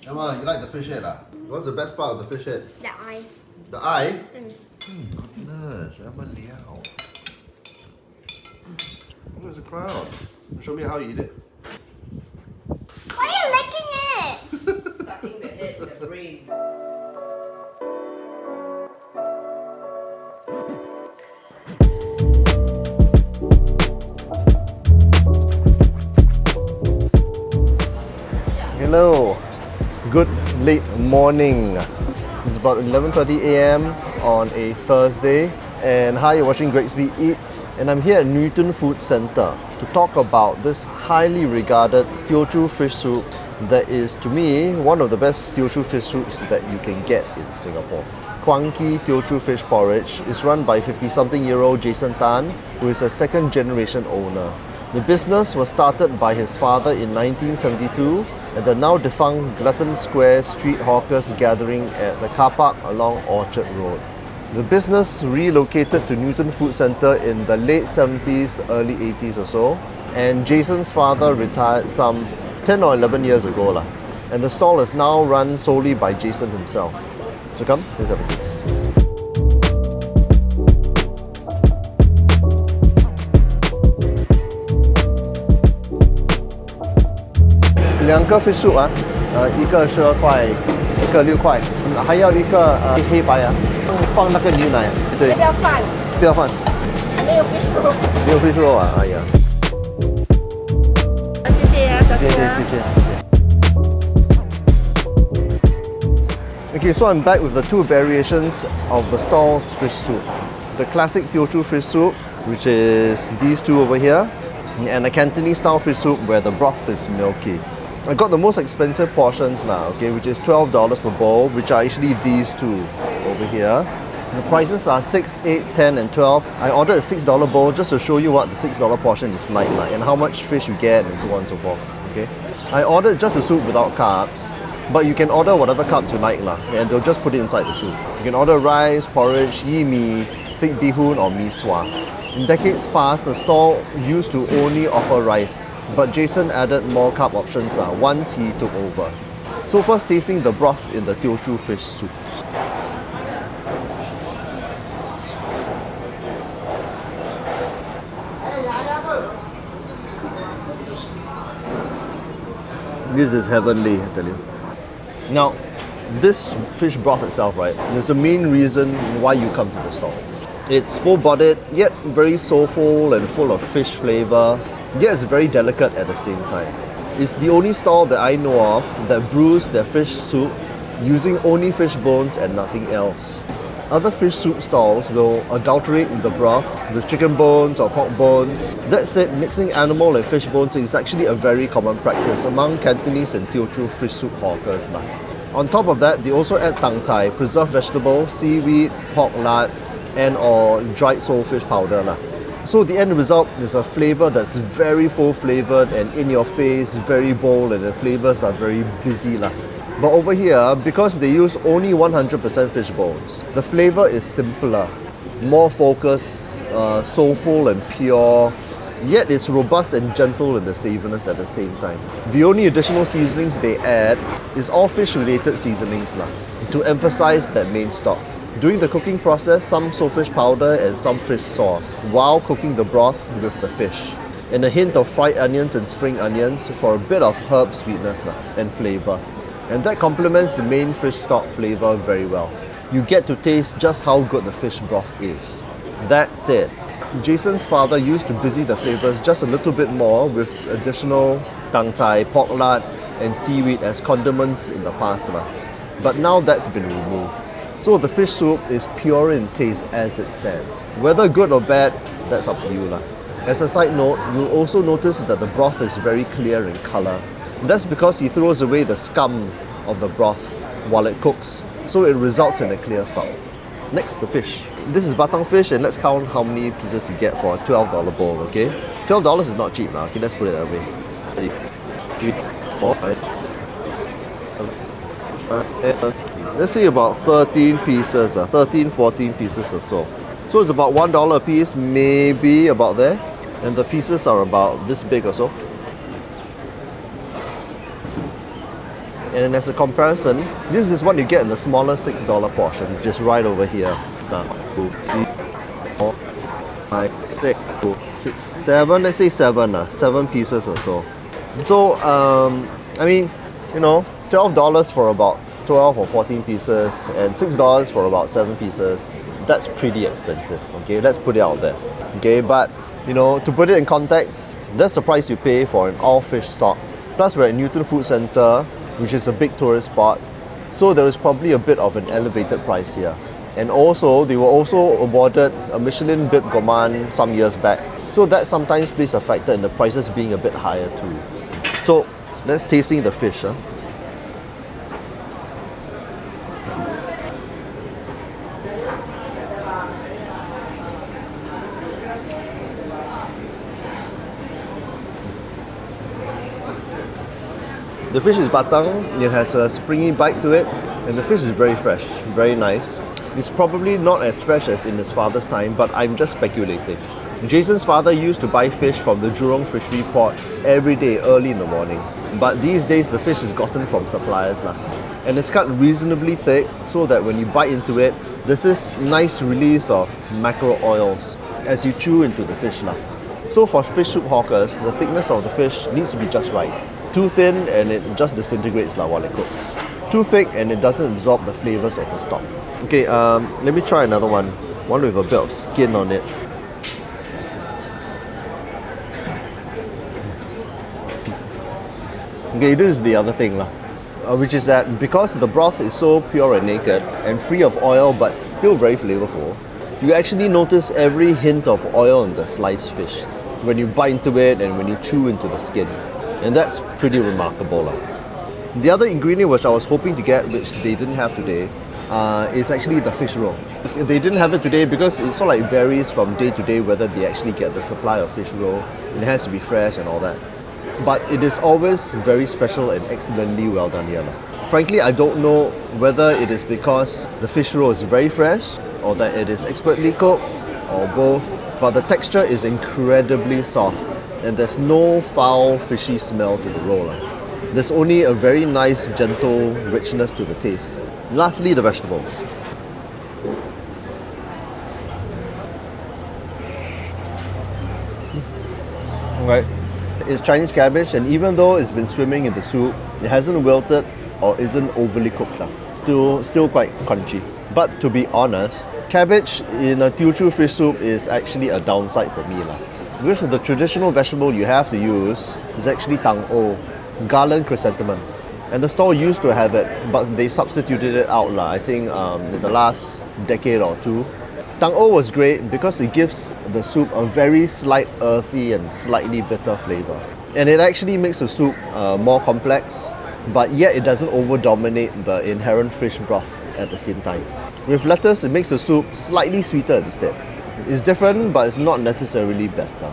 Emma, you like the fish head? What's the best part of the fish head? The eye. The eye? Goodness, Emma Liao. Where's the crowd? Show me how you eat it. Why are you licking it? Sucking the head, the brain. Hello, good late morning. It's about 11:30 a.m. on a Thursday, and hi, you're watching Gregsby Eats, and I'm here at Newton Food Centre to talk about this highly regarded Teochew fish soup that is, to me, one of the best Teochew fish soups that you can get in Singapore. Kwang Teochew Fish Porridge is run by 50-something-year-old Jason Tan, who is a second-generation owner. The business was started by his father in 1972 at the now defunct Glutton Square street hawkers gathering at the car park along Orchard Road. The business relocated to Newton Food Centre in the late 70s, early 80s or so, and Jason's father retired some 10 or 11 years ago. And the stall is now run solely by Jason himself. So come, let's have a taste. 两个 fish soup 一个12块，一个6块，还要一个黑白放那个牛奶，对，不要放，不要放，没有 fish roll。没有 fish roll 哎呀，谢谢啊，小心啊。谢谢。Okay, so I'm back with the two variations of the stall's fish soup. The classic Teochew fish soup, which is these two over here, and a Cantonese style fish soup where the broth is milky. I got the most expensive portions now, okay, which is $12 per bowl, which are actually these two over here. The prices are 6, 8, 10 and 12. I ordered a $6 bowl just to show you what the $6 portion is like and how much fish you get and so on and so forth, okay. I ordered just a soup without carbs, but you can order whatever carbs you like and they'll just put it inside the soup. You can order rice, porridge, yi mee, thick bihun or mee sua. In decades past, the stall used to only offer rice, but Jason added more carb options once he took over. So first tasting the broth in the Teochew fish soup. This is heavenly, I tell you. Now, this fish broth itself, right, is the main reason why you come to the stall. It's full-bodied, yet very soulful and full of fish flavour, yet it's very delicate at the same time. It's the only stall that I know of that brews their fish soup using only fish bones and nothing else. Other fish soup stalls will adulterate the broth with chicken bones or pork bones. That said, mixing animal and fish bones is actually a very common practice among Cantonese and Teochew fish soup hawkers. On top of that, they also add tang cai, preserved vegetable, seaweed, pork lard, and or dried soulfish powder. So the end result is a flavour that's very full flavoured and in your face, very bold, and the flavours are very busy. But over here, because they use only 100% fish bones, the flavour is simpler, more focused, soulful and pure, yet it's robust and gentle in the savouriness at the same time. The only additional seasonings they add is all fish related seasonings to emphasize that main stock. During the cooking process, some soulfish powder and some fish sauce while cooking the broth with the fish. And a hint of fried onions and spring onions for a bit of herb sweetness and flavour. And that complements the main fish stock flavour very well. You get to taste just how good the fish broth is. That said, Jason's father used to busy the flavours just a little bit more with additional tang cai, pork lard and seaweed as condiments in the past. But now that's been removed. So the fish soup is pure in taste as it stands. Whether good or bad, that's up to you. As a side note, you'll also notice that the broth is very clear in colour. That's because he throws away the scum of the broth while it cooks, so it results in a clear stock. Next, the fish. This is batang fish, and let's count how many pieces you get for a $12 bowl, okay? $12 is not cheap now, okay, let's put it that way. 3, 4, 5, let's say about 13 pieces, 13, 14 pieces or so. So it's about $1 a piece, maybe about there. And the pieces are about this big or so. And as a comparison, this is what you get in the smaller $6 portion, which is right over here. 7, let's say 7 pieces or so. So, I mean, you know, $12 for about 12 or 14 pieces and $6 for about 7 pieces. That's pretty expensive, okay? Let's put it out there, okay? But, you know, to put it in context, that's the price you pay for an all-fish stock. Plus, we're at Newton Food Centre, which is a big tourist spot. So there is probably a bit of an elevated price here. And also, they were also awarded a Michelin Bib Gourmand some years back. So that sometimes plays a factor in the prices being a bit higher too. So let's tasting the fish. The fish is batang, it has a springy bite to it, and the fish is very fresh, very nice. It's probably not as fresh as in his father's time, but I'm just speculating. Jason's father used to buy fish from the Jurong Fishery Port every day early in the morning. But these days the fish is gotten from suppliers lah. And it's cut reasonably thick so that when you bite into it, there's this nice release of mackerel oils as you chew into the fish lah. So for fish soup hawkers, the thickness of the fish needs to be just right. Too thin and it just disintegrates lah while it cooks. Too thick and it doesn't absorb the flavours of the stock. Okay, let me try another one. One with a bit of skin on it. Okay, this is the other thing lah, which is that because the broth is so pure and naked and free of oil but still very flavorful, you actually notice every hint of oil in the sliced fish when you bite into it and when you chew into the skin. And that's pretty remarkable lah. The other ingredient which I was hoping to get, which they didn't have today, is actually the fish roe. They didn't have it today because it sort of like varies from day to day whether they actually get the supply of fish roe. It has to be fresh and all that. But it is always very special and excellently well done here lah. Frankly, I don't know whether it is because the fish roe is very fresh or that it is expertly cooked or both, but the texture is incredibly soft and there's no foul fishy smell to the roe lah. There's only a very nice gentle richness to the taste. Lastly, the vegetables. Right. It's Chinese cabbage, and even though it's been swimming in the soup, it hasn't wilted or isn't overly cooked lah. Still quite crunchy. But to be honest, cabbage in a Teochew fish soup is actually a downside for me lah. Because the traditional vegetable you have to use is actually tang o, garland chrysanthemum. And the store used to have it, but they substituted it out lah, I think in the last decade or two. Tang o was great because it gives the soup a very slight earthy and slightly bitter flavour. And it actually makes the soup more complex, but yet it doesn't over-dominate the inherent fish broth at the same time. With lettuce, it makes the soup slightly sweeter instead. It's different, but it's not necessarily better.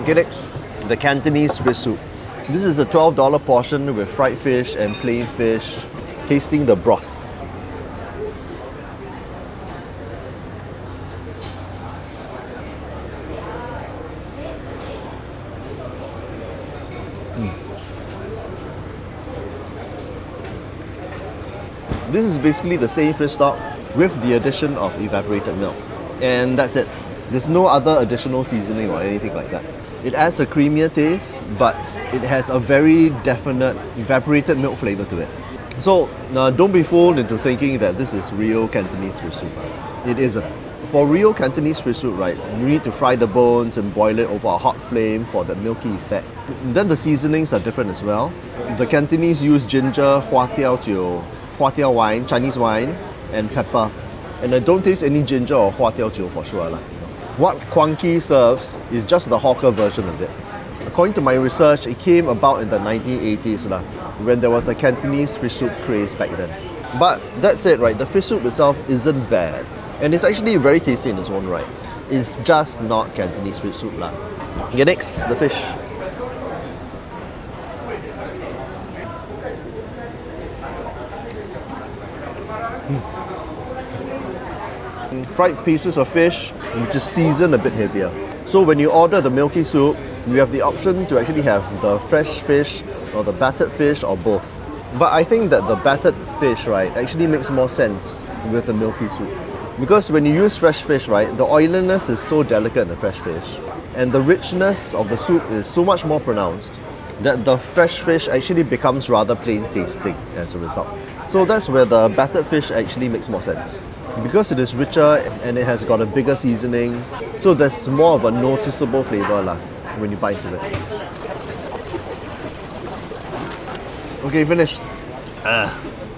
Okay, next, the Cantonese fish soup. This is a $12 portion with fried fish and plain fish, tasting the broth. This is basically the same fish stock with the addition of evaporated milk. And that's it. There's no other additional seasoning or anything like that. It adds a creamier taste, but it has a very definite evaporated milk flavour to it. So don't be fooled into thinking that this is real Cantonese fish soup. It isn't. For real Cantonese fish soup, right, you need to fry the bones and boil it over a hot flame for the milky effect. Then the seasonings are different as well. The Cantonese use ginger, hua tiao wine, Chinese wine, and pepper. And I don't taste any ginger or hua tiao jiu for sure lah. What Kwang serves is just the hawker version of it. According to my research, it came about in the 1980s lah, when there was a Cantonese fish soup craze back then. But that's it, right? The fish soup itself isn't bad. And it's actually very tasty in its own right. It's just not Cantonese fish soup lah. Okay, next, the fish. Fried pieces of fish, which is seasoned a bit heavier. So when you order the milky soup, you have the option to actually have the fresh fish or the battered fish or both. But I think that the battered fish, right, actually makes more sense with the milky soup. Because when you use fresh fish, right, the oiliness is so delicate in the fresh fish. And the richness of the soup is so much more pronounced that the fresh fish actually becomes rather plain tasting as a result. So that's where the battered fish actually makes more sense. Because it is richer and it has got a bigger seasoning, so there's more of a noticeable flavour lah when you bite into it. Okay, finished.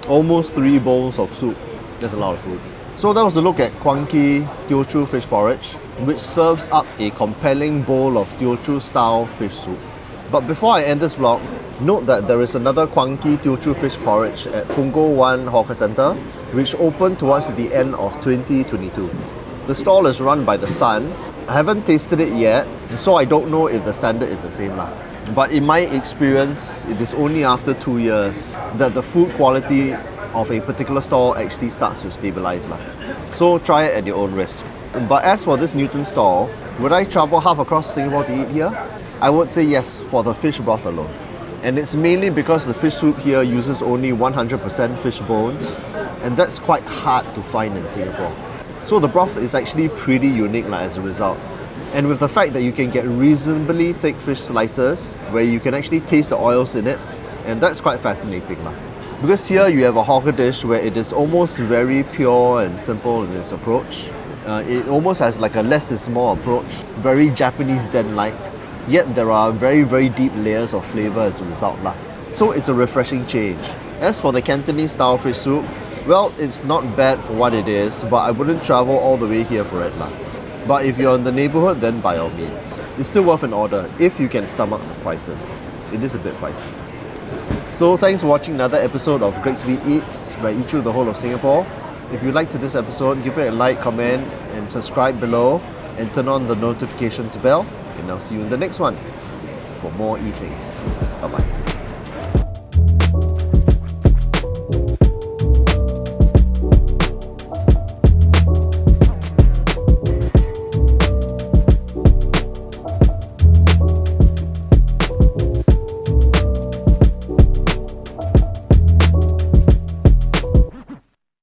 Almost 3 bowls of soup. That's a lot of food. So that was a look at Kwang Teochew fish porridge, which serves up a compelling bowl of Teochew style fish soup. But before I end this vlog, note that there is another Kwang Teochew fish porridge at Punggol 1 Hawker Centre, which opened towards the end of 2022. The stall is run by the son. I haven't tasted it yet, so I don't know if the standard is the same lah. But in my experience, it is only after 2 years that the food quality of a particular stall actually starts to stabilize lah. So try it at your own risk. But as for this Newton stall, would I travel half across Singapore to eat here? I would say yes, for the fish broth alone. And it's mainly because the fish soup here uses only 100% fish bones, and that's quite hard to find in Singapore. So the broth is actually pretty unique as a result. And with the fact that you can get reasonably thick fish slices where you can actually taste the oils in it, and that's quite fascinating. Because here you have a hawker dish where it is almost very pure and simple in its approach. It almost has like a less is more approach, very Japanese Zen-like. Yet there are very, very deep layers of flavour as a result. So it's a refreshing change. As for the Cantonese style fish soup, well, it's not bad for what it is, but I wouldn't travel all the way here for it. But if you're in the neighbourhood, then by all means. It's still worth an order if you can stomach the prices. It is a bit pricey. So thanks for watching another episode of Great Speed Eats, where I eat through the whole of Singapore. If you liked this episode, give it a like, comment, and subscribe below, and turn on the notifications bell. And I'll see you in the next one for more eating. Bye bye.